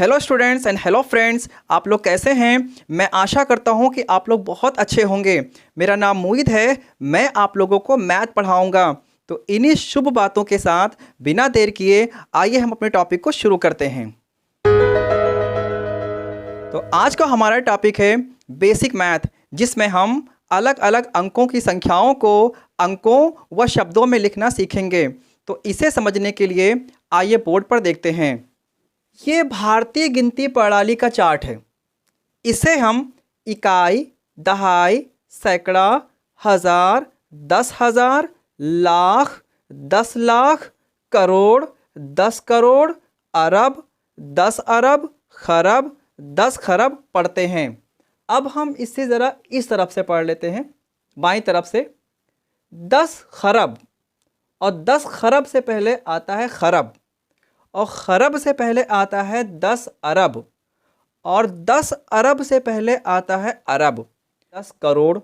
Hello students and hello friends, आप लोग कैसे हैं। मैं आशा करता हूं कि आप लोग बहुत अच्छे होंगे। मेरा नाम मोहित है। मैं आप लोगों को मैथ पढ़ाऊंगा। तो इन्हीं शुभ बातों के साथ बिना देर किए आइए हम अपने टॉपिक को शुरू करते हैं। तो आज का हमारा टॉपिक है बेसिक मैथ, जिसमें हम अलग अलग अंकों की संख्याओं को अंकों व शब्दों में लिखना सीखेंगे। तो इसे समझने के लिए आइए बोर्ड पर देखते हैं। ये भारतीय गिनती प्रणाली का चार्ट है। इसे हम इकाई, दहाई, सैकड़ा, हज़ार, 10,000, लाख, 10 लाख, करोड़, 10 करोड़, अरब, 10 अरब, खरब, 10 खरब पढ़ते हैं। अब हम इससे ज़रा इस तरफ से पढ़ लेते हैं, बाईं तरफ से। 10 खरब, और 10 खरब से पहले आता है खरब, और खरब से पहले आता है 10 अरब, और 10 अरब से पहले आता है अरब। 10 करोड़,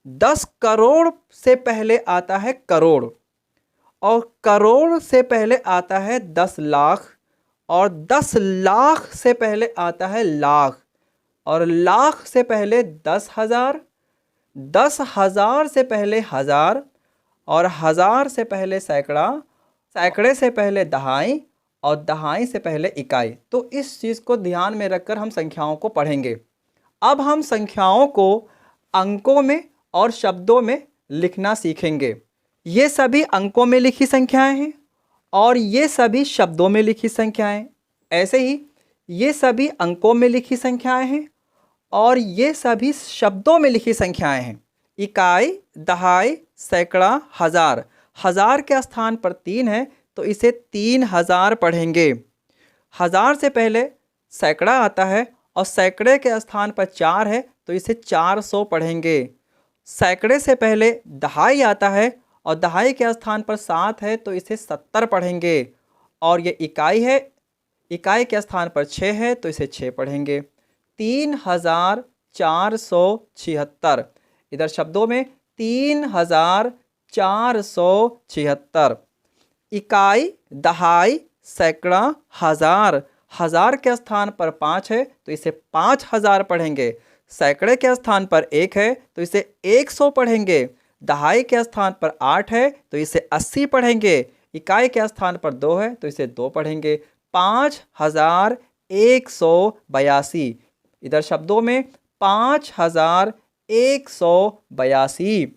10 करोड़ से पहले आता है करोड़, और करोड़ से पहले आता है 10 लाख, और 10 लाख से पहले आता है लाख, और लाख से पहले 10,000, 10,000 से पहले हज़ार, और हज़ार से पहले सैकड़ा, सैकड़े से पहले दहाई, और दहाई से पहले इकाई। तो इस चीज़ को ध्यान में रखकर हम संख्याओं को पढ़ेंगे। अब हम संख्याओं को अंकों में और शब्दों में लिखना सीखेंगे। ये सभी अंकों में लिखी संख्याएं हैं, और ये सभी शब्दों में लिखी संख्याएं। ऐसे ही ये सभी अंकों में लिखी संख्याएं हैं, और ये सभी शब्दों में लिखी संख्याएं हैं। इकाई, दहाई, सैकड़ा, हज़ार। हज़ार के स्थान पर 3 है तो इसे 3,000 पढ़ेंगे। हज़ार से पहले सैकड़ा आता है, और सैकड़े के स्थान पर 4 है तो इसे 400 पढ़ेंगे। सैकड़े से पहले दहाई आता है, और दहाई के स्थान पर 7 है तो इसे 70 पढ़ेंगे। और ये इकाई है, इकाई के स्थान पर 6 है तो इसे 6 पढ़ेंगे। 3,476। इधर शब्दों में 3,476। इकाई, दहाई, सैकड़ा, हज़ार। हज़ार के स्थान पर 5 है तो इसे 5,000 पढ़ेंगे। सैकड़े के स्थान पर 1 है तो इसे 100 पढ़ेंगे। दहाई के स्थान पर 8 है तो इसे 80 पढ़ेंगे। इकाई के स्थान पर 2 है तो इसे 2 पढ़ेंगे। 5,182। इधर शब्दों में 5,182।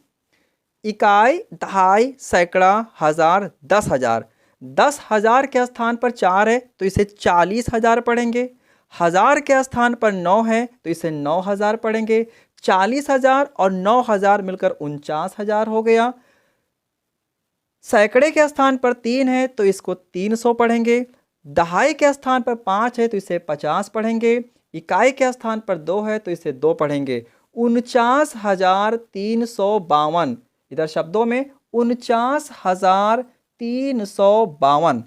इकाई, दहाई, सैकड़ा, हज़ार, 10,000। 10,000 के स्थान पर 4 है तो इसे 40,000 पढ़ेंगे। हज़ार के स्थान पर 9 है तो इसे 9,000 पढ़ेंगे। 40,000 और 9,000 मिलकर 49,000 हो गया। सैकड़े के स्थान पर 3 है तो इसको 300 पढ़ेंगे। दहाई के स्थान पर 5 है तो इसे 50 पढ़ेंगे। इकाई के स्थान पर 2 है तो इसे 2 पढ़ेंगे। 49,352। इधर शब्दों में 49,352।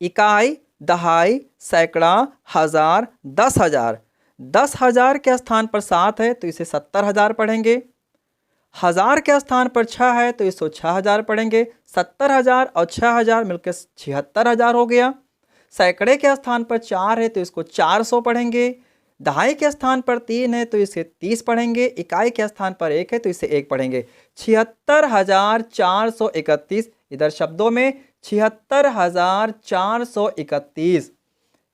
इकाई, दहाई, सैकड़ा, हज़ार, 10,000। 10,000 के स्थान पर 7 है तो इसे 70,000 पढ़ेंगे। हज़ार के स्थान पर 6 है तो इसको 6,000 पढ़ेंगे। 70,000 और 6,000 मिलकर 76,000 हो गया। सैकड़े के स्थान पर 4 है तो इसको 400 पढ़ेंगे। दहाई के स्थान पर 3 है तो इसे 30 पढ़ेंगे। इकाई के स्थान पर 1 है तो इसे 1 पढ़ेंगे। 76,431। इधर शब्दों में 76,431।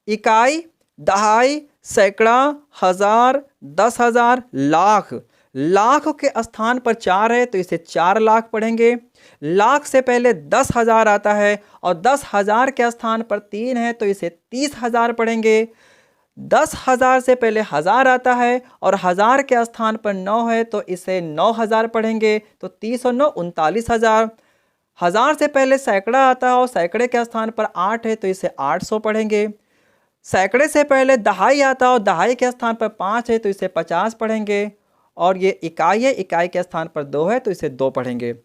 इकाई, दहाई, सैकड़ा, हज़ार, 10,000, लाख। लाख के स्थान पर 4 है तो इसे 4 लाख पढ़ेंगे। लाख से पहले 10,000 आता है, और 10,000 के स्थान पर 3 है तो इसे 30,000 पढ़ेंगे। 10,000 से पहले हज़ार आता है, और हज़ार के स्थान पर 9 है तो इसे 9,000 पढ़ेंगे। तो 30 और 9 39,000। हज़ार से पहले सैकड़ा आता है, और सैकड़े के स्थान पर 8 है तो इसे 800 पढ़ेंगे। सैकड़े से पहले दहाई आता है, और दहाई के स्थान पर 5 है तो इसे 50 पढ़ेंगे। और ये इकाई है, इकाई के स्थान पर 2 है तो इसे 2 पढ़ेंगे।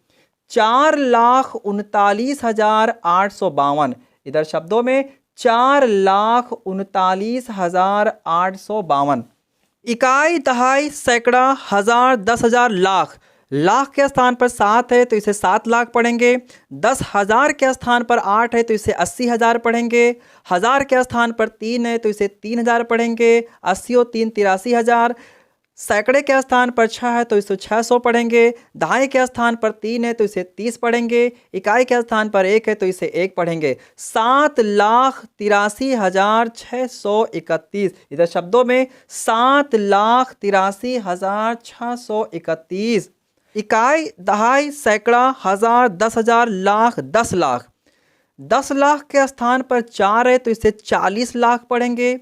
4,39,852। इधर शब्दों में 4,39,852। इकाई, दहाई, सैकड़ा, हज़ार, 10,000, लाख। लाख के स्थान पर 7 है तो इसे 7 लाख पढ़ेंगे। 10,000 के स्थान पर 8 है तो इसे 80,000 पढ़ेंगे। 1000 के स्थान पर 3 है तो इसे 3,000 पढ़ेंगे। 80 और 3 83,000। सैकड़े के स्थान पर 6 है तो इसे 600 पढ़ेंगे। दहाई के स्थान पर 3 है तो इसे 30 पढ़ेंगे। इकाई के स्थान पर 1 है तो इसे 1 पढ़ेंगे। 7,83,631। इधर शब्दों में 7,83,631। इकाई, दहाई, सैकड़ा, हजार, 10,000, लाख, 10 लाख। 10 लाख के स्थान पर 4 है तो इसे 40 लाख पढ़ेंगे।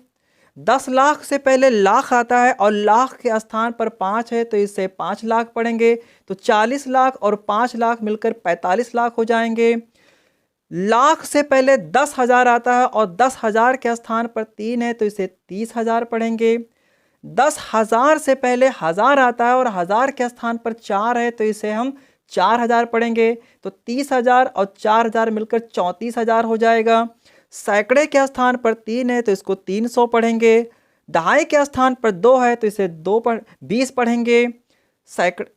10 लाख से पहले लाख आता है और लाख के स्थान पर 5 है तो इसे 5 लाख पढ़ेंगे। तो 40 लाख और 5 लाख मिलकर 45 लाख हो जाएंगे। लाख से पहले 10,000 आता है और 10,000 के स्थान पर 3 है तो इसे 30,000 पढ़ेंगे। 10,000 से पहले 1000 आता है और 1000 के स्थान पर 4 है तो इसे हम 4,000 पढ़ेंगे। तो 30,000 और 4,000 मिलकर 34,000 हो जाएगा। सैकड़े के स्थान पर 3 है तो इसको 300 पढ़ेंगे। दहाई के स्थान पर 2 है तो इसे 20 पढ़ेंगे। सैकड़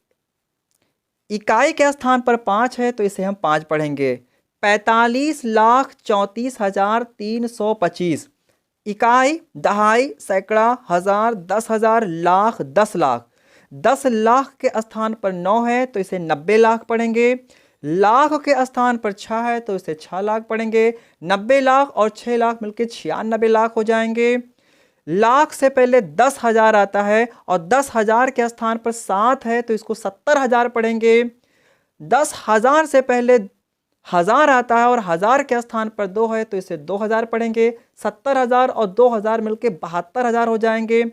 इकाई के स्थान पर 5 है तो इसे हम 5 पढ़ेंगे। 45,34,325। इकाई, दहाई, सैकड़ा, हजार, 10,000, लाख, 10 लाख। 10 लाख के स्थान पर 9 है तो इसे 90 लाख पढ़ेंगे। लाख के स्थान पर 6 है तो इसे 6 लाख पढ़ेंगे। 90 लाख और 6 लाख मिलकर 96 लाख हो जाएंगे। लाख से पहले 10,000 आता है और 10,000 के स्थान पर 7 है तो इसको 70,000 पढ़ेंगे। 10,000 से पहले 1000 आता है और 1000 के स्थान पर 2 है तो इसे 2,000 पढ़ेंगे। 70,000 और 2,000 मिलकर 72,000 हो जाएंगे।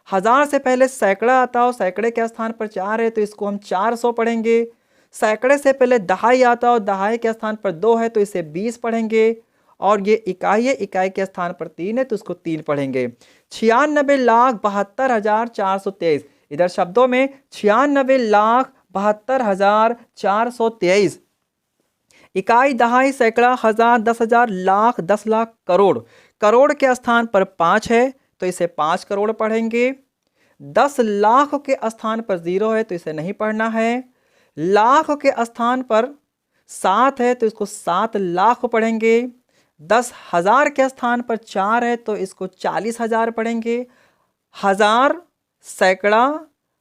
1000 से पहले सैकड़ा आता है और सैकड़े के स्थान पर 4 है तो इसको हम 400 पढ़ेंगे। सैकड़े से पहले दहाई आता है और दहाई के स्थान पर 2 है तो इसे 20 पढ़ेंगे। और ये इकाई है, इकाई के स्थान पर 3 है तो इसको 3 पढ़ेंगे। 96,72,423। इधर शब्दों में 96,72,423। इकाई, दहाई, सैकड़ा, हजार, 10,000, लाख, 10 लाख, करोड़। करोड़ के स्थान पर 5 है तो इसे 5 करोड़ पढ़ेंगे। 10 लाख के स्थान पर 0 है तो इसे नहीं पढ़ना है। लाख के स्थान पर 7 है तो इसको 7 लाख पढ़ेंगे। 10,000 के स्थान पर 4 है तो इसको 40,000 पढ़ेंगे। हजार, सैकड़ा,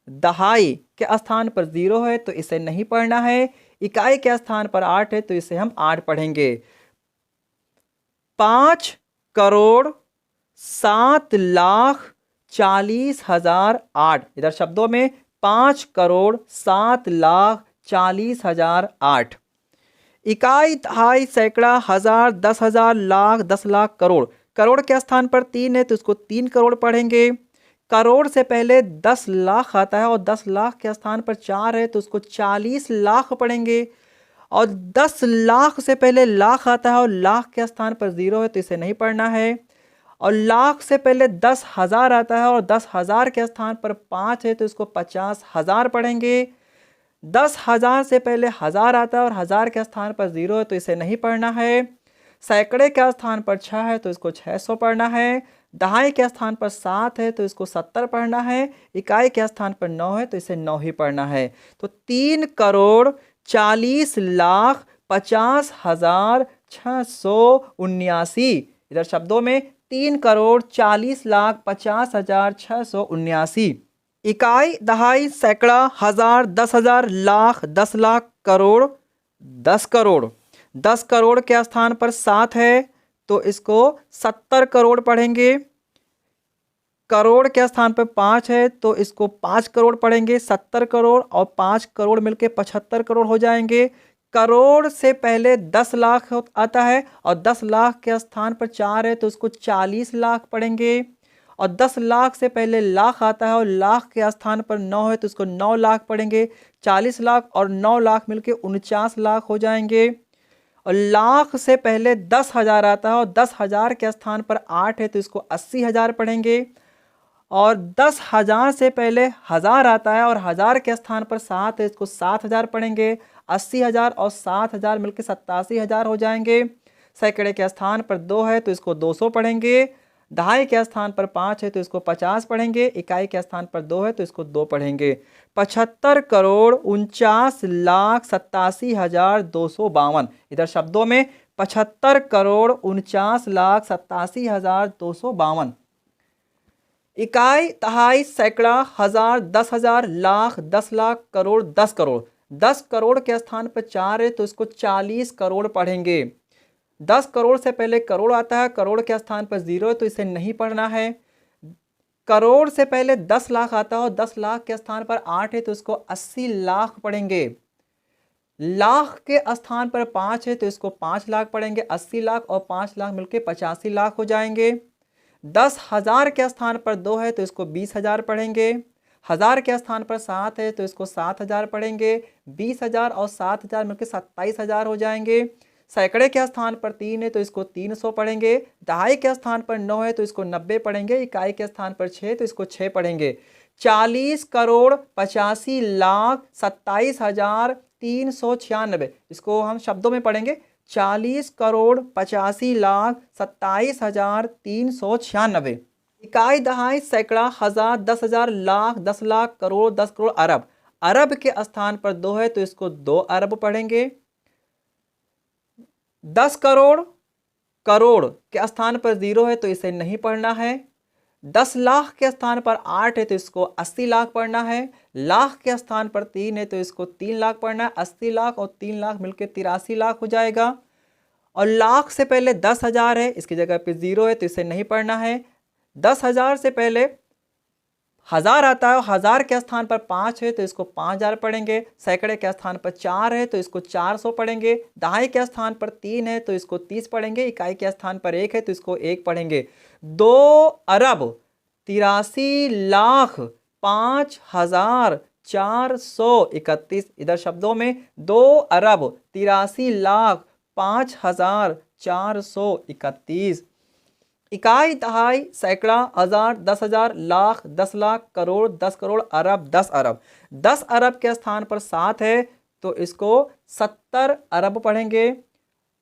दहाई के स्थान पर 0 है तो इसे नहीं पढ़ना है। इकाई के स्थान पर 8 है तो इसे हम 8 पढ़ेंगे। 5,07,40,008। इधर शब्दों में 5,07,40,008। इकाई, दहाई, सैकड़ा, हजार, 10,000, लाख, 10 लाख, करोड़। करोड़ के स्थान पर 3 है तो इसको 3 करोड़ पढ़ेंगे। करोड़ से पहले 10 लाख आता है और 10 लाख के स्थान पर 4 है तो उसको 40 लाख पढ़ेंगे। और 10 लाख से पहले लाख आता है और लाख के स्थान पर 0 है तो इसे नहीं पढ़ना है। और लाख से पहले 10,000 आता है और 10,000 के स्थान पर 5 है तो इसको 50,000 पढ़ेंगे। 10,000 से पहले 1000 आता है और 1000 के स्थान पर 0 है तो इसे नहीं पढ़ना है। सैकड़े के स्थान पर 6 है तो इसको 600 पढ़ना है। दहाई के स्थान पर 7 है तो इसको 70 पढ़ना है। इकाई के स्थान पर 9 है तो इसे 9 ही पढ़ना है। तो 3,40,50,679। इधर शब्दों में 3,40,50,679। इकाई, दहाई, सैकड़ा, हजार, 10,000, लाख, 10 लाख, करोड़, 10 करोड़। 10 करोड़ के स्थान पर 7 है तो इसको 70 करोड़ पढ़ेंगे। करोड़ के स्थान पर 5 है तो इसको 5 करोड़ पढ़ेंगे। 70 करोड़ और 5 करोड़ मिलके 75 करोड़ हो जाएंगे। करोड़ से पहले 10 लाख आता है और 10 लाख के स्थान पर 4 है तो उसको 40 लाख पढ़ेंगे। और 10 लाख से पहले लाख आता है और लाख के स्थान पर 9 है तो उसको 9 लाख पढ़ेंगे। 40 लाख और 9 लाख मिलके 49 लाख हो जाएंगे। और लाख से पहले 10,000 आता है और 10,000 के स्थान पर 8 है तो इसको 80,000 पढ़ेंगे। और 10,000 से पहले 1000 आता है और 1000 के स्थान पर 7 है इसको 7,000 पढ़ेंगे। 80,000 और 7,000 मिलकर 87,000 हो जाएंगे। सैकड़े के स्थान पर 2 है तो इसको 200 पढ़ेंगे। दहाई के स्थान पर 5 है तो इसको 50 पढ़ेंगे, इकाई के स्थान पर 2 है तो इसको 2 पढ़ेंगे। 75,49,87,252। इधर शब्दों में 75,49,87,252। इकाई, दहाई, सैकड़ा, हजार, 10,000, लाख, 10 लाख, करोड़, 10 करोड़। 10 करोड़ के स्थान पर 4 है तो इसको 40 करोड़ पढ़ेंगे। 10 करोड़ से पहले करोड़ आता है, करोड़ के स्थान पर 0 है तो इसे नहीं पढ़ना है। करोड़ से पहले 10 लाख आता है और 10 लाख के स्थान पर 8 है तो इसको 80 लाख पढ़ेंगे। लाख के स्थान पर 5 है तो इसको 5 लाख पढ़ेंगे। 80 लाख और 5 लाख मिलकर 85 लाख हो जाएंगे। 10,000 के स्थान पर 2 है तो इसको 20,000 पढ़ेंगे। हजार के स्थान पर 7 है तो इसको 7,000 पढ़ेंगे। 20,000 और 7,000 मिलकर 27,000 हो जाएंगे। सैकड़े के स्थान पर 3 है तो इसको 300 पढ़ेंगे। दहाई के स्थान पर 9 है तो इसको 90 पढ़ेंगे। इकाई के स्थान पर 6 तो इसको 6 पढ़ेंगे। 40 करोड़ 85 लाख 27,396। इसको हम शब्दों में पढ़ेंगे। 40 करोड़ 85 लाख 27,396। इकाई, दहाई, सैकड़ा, हजार, 10,000, लाख, 10 लाख, करोड़, 10 करोड़, अरब। अरब के स्थान पर 2 है तो इसको 2 अरब पढ़ेंगे। 10 करोड़, करोड़ के स्थान पर 0 है तो इसे नहीं पढ़ना है। 10 लाख के स्थान पर 8 है तो इसको 80 लाख पढ़ना है। लाख के स्थान पर 3 है तो इसको 3 लाख पढ़ना है। 80 लाख और 3 लाख मिलकर 83 लाख हो जाएगा। और लाख से पहले 10,000 है, इसकी जगह पे 0 है तो इसे नहीं पढ़ना है। 10,000 से पहले हजार आता है और हजार के स्थान पर 5 है तो इसको 5,000 पढ़ेंगे। सैकड़े के स्थान पर 4 है तो इसको 400 पढ़ेंगे। दहाई के स्थान पर 3 है तो इसको 30 पढ़ेंगे। इकाई के स्थान पर 1 है तो इसको 1 पढ़ेंगे। 2 अरब 83 लाख 5,431। इधर शब्दों में 2 अरब 83 लाख 5,431। इकाई, दहाई, सैकड़ा, हजार, 10,000, लाख, 10 लाख, करोड़, 10 करोड़, अरब, 10 अरब। 10 अरब के स्थान पर 7 है तो इसको 70 अरब पढ़ेंगे।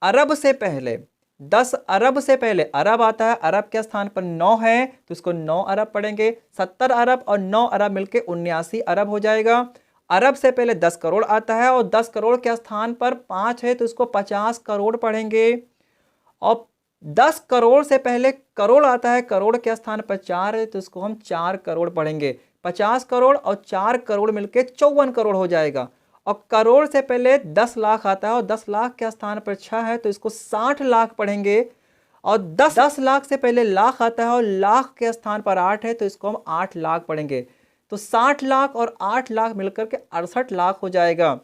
अरब से पहले 10 अरब से पहले अरब आता है, अरब के स्थान पर 9 है तो इसको 9 अरब पढ़ेंगे। 70 अरब और 9 अरब मिलके 79 अरब हो जाएगा। अरब से पहले 10 करोड़ आता है और 10 करोड़ के स्थान पर 5 है तो इसको 50 करोड़ पढ़ेंगे। और 10 करोड़ से पहले करोड़ आता है, करोड़ के स्थान पर 4 है तो इसको हम 4 करोड़ पढ़ेंगे। 50 करोड़ और 4 करोड़ मिलके 54 करोड़ हो जाएगा। और करोड़ से पहले 10 लाख आता है और 10 लाख के स्थान पर 6 है तो इसको 60 लाख पढ़ेंगे। और 10 लाख से पहले लाख आता है और लाख के स्थान पर 8 है तो इसको हम 8 लाख पढ़ेंगे। तो 60 लाख और 8 लाख मिलकर के 68 लाख हो जाएगा।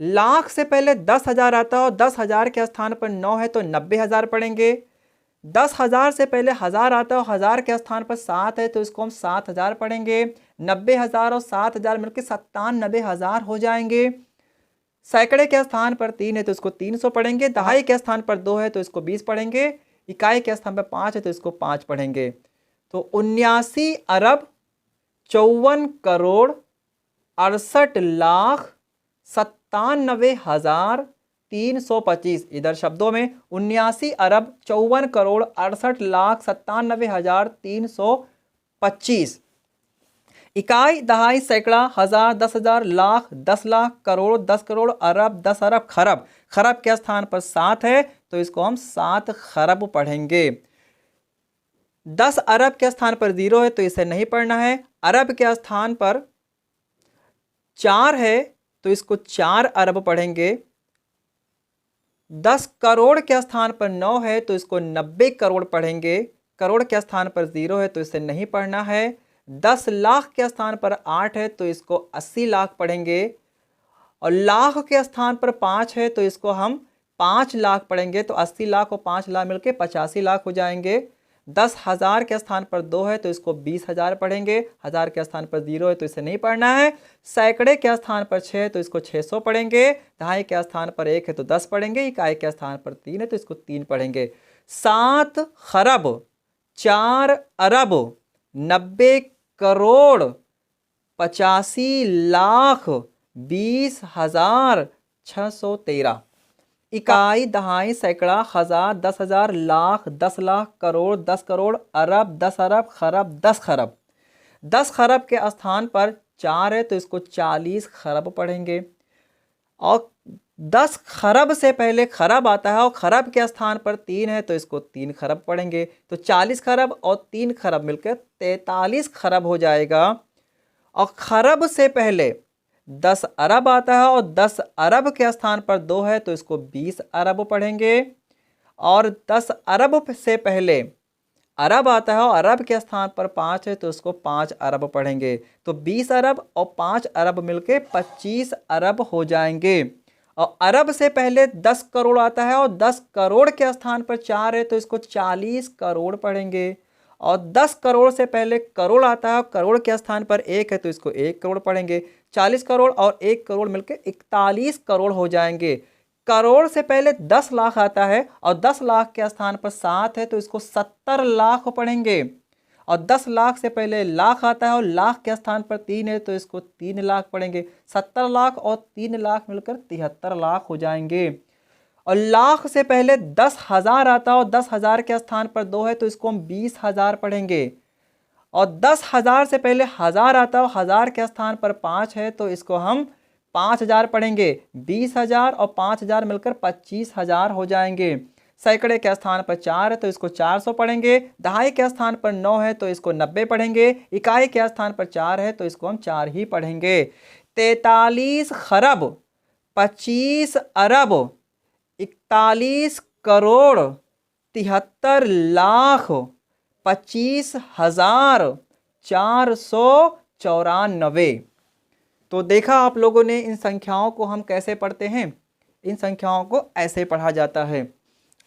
लाख से पहले 10,000 आता है और 10,000 के स्थान पर 9 है तो 90,000 पढ़ेंगे। 10,000 से पहले हजार आता है और हजार के स्थान पर 7 है तो इसको हम 7,000 पढ़ेंगे। 90,000 और 7,000 मिलकर 97,000 हो जाएंगे। सैकड़े के स्थान पर 3 है तो इसको 300 पढ़ेंगे। दहाई के स्थान पर 2 है तो इसको 20 पढ़ेंगे। इकाई के स्थान पर 5 है तो इसको 5 पढ़ेंगे। तो 79 अरब 54 करोड़ 68 लाख 97,325। इधर शब्दों में 79 अरब 54 करोड़ 68 लाख 97,325। इकाई, दहाई, सैकड़ा, हजार, 10,000, लाख, 10 लाख, करोड़, 10 करोड़, अरब, 10 अरब, खरब। खरब के स्थान पर 7 है तो इसको हम 7 खरब पढ़ेंगे। 10 अरब के स्थान पर 0 है तो इसे नहीं पढ़ना है। अरब के स्थान पर 4 है तो इसको 4 अरब पढ़ेंगे। 10 करोड़ के स्थान पर 9 है तो इसको 90 करोड़ पढ़ेंगे। करोड़ के स्थान पर 0 है तो इसे नहीं पढ़ना है। 10 लाख के स्थान पर 8 है तो इसको 80 लाख पढ़ेंगे। और लाख के स्थान पर 5 है तो इसको हम 5 लाख पढ़ेंगे। तो 80 लाख और 5 लाख मिलके 85 लाख हो जाएंगे। 10,000 के स्थान पर 2 है तो इसको 20,000 पढ़ेंगे। हजार के स्थान पर 0 है तो इसे नहीं पढ़ना है। सैकड़े के स्थान पर 6 है तो इसको 600 पढ़ेंगे। दहाई के स्थान पर 1 है तो 10 पढ़ेंगे। इकाई के स्थान पर 3 है तो इसको 3 पढ़ेंगे। 7 खरब 4 अरब 90 करोड़ 85 लाख 20,613। इकाई, दहाई, सैकड़ा, हज़ार, 10,000, लाख, 10 लाख, करोड़, 10 करोड़, अरब, 10 अरब, खरब, 10 खरब। 10 खरब के स्थान पर 4 है तो इसको 40 खरब पढ़ेंगे। और 10 खरब से पहले खरब आता है और खरब के स्थान पर 3 है तो इसको 3 खरब पढ़ेंगे। तो 40 खरब और 3 खरब मिलकर 43 खरब हो जाएगा। और खरब से पहले 10 अरब आता है और 10 अरब के स्थान पर 2 है तो इसको 20 अरब पढ़ेंगे। और 10 अरब से पहले अरब आता है और अरब के स्थान पर 5 है तो इसको 5 अरब पढ़ेंगे। तो 20 अरब और 5 अरब मिलके 25 अरब हो जाएंगे। और अरब से पहले 10 करोड़ आता है और 10 करोड़ के स्थान पर 4 है तो इसको 40 करोड़ पढ़ेंगे। और 10 करोड़ से पहले करोड़ आता है, करोड़ के स्थान पर 1 है तो इसको 1 करोड़ पढ़ेंगे। 40 करोड़ और 1 करोड़ मिलकर 41 करोड़ हो जाएंगे। करोड़ से पहले 10 लाख आता है और 10 लाख के स्थान पर 7 है तो इसको 70 लाख पढ़ेंगे। और 10 लाख से पहले लाख आता है और लाख के स्थान पर 3 है तो इसको 3 लाख पढ़ेंगे। 70 लाख और 3 लाख मिलकर 73 लाख हो जाएंगे। और लाख से पहले 10,000 आता है और 10,000 के स्थान पर 2 है तो इसको हम 20,000 पढ़ेंगे। और 10,000 से पहले 1000 आता है और 1000 के स्थान पर 5 है तो इसको हम 5,000 पढ़ेंगे। 20,000 और 5,000 मिलकर 25,000 हो जाएंगे। सैकड़े के स्थान पर 4 है तो इसको 400 पढ़ेंगे। दहाई के स्थान पर 9 है तो इसको 90 पढ़ेंगे। इकाई के स्थान पर 4 है तो इसको हम 4 ही पढ़ेंगे। 43 खरब, 25 अरब, 41 करोड़, 73 लाख, 25,494। तो देखा आप लोगों ने इन संख्याओं को हम कैसे पढ़ते हैं। इन संख्याओं को ऐसे पढ़ा जाता है।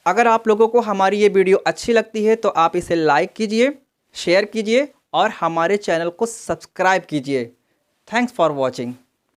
अगर आप लोगों को हमारी ये वीडियो अच्छी लगती है तो आप इसे लाइक कीजिए, शेयर कीजिए और हमारे चैनल को सब्सक्राइब कीजिए। Thanks for watching.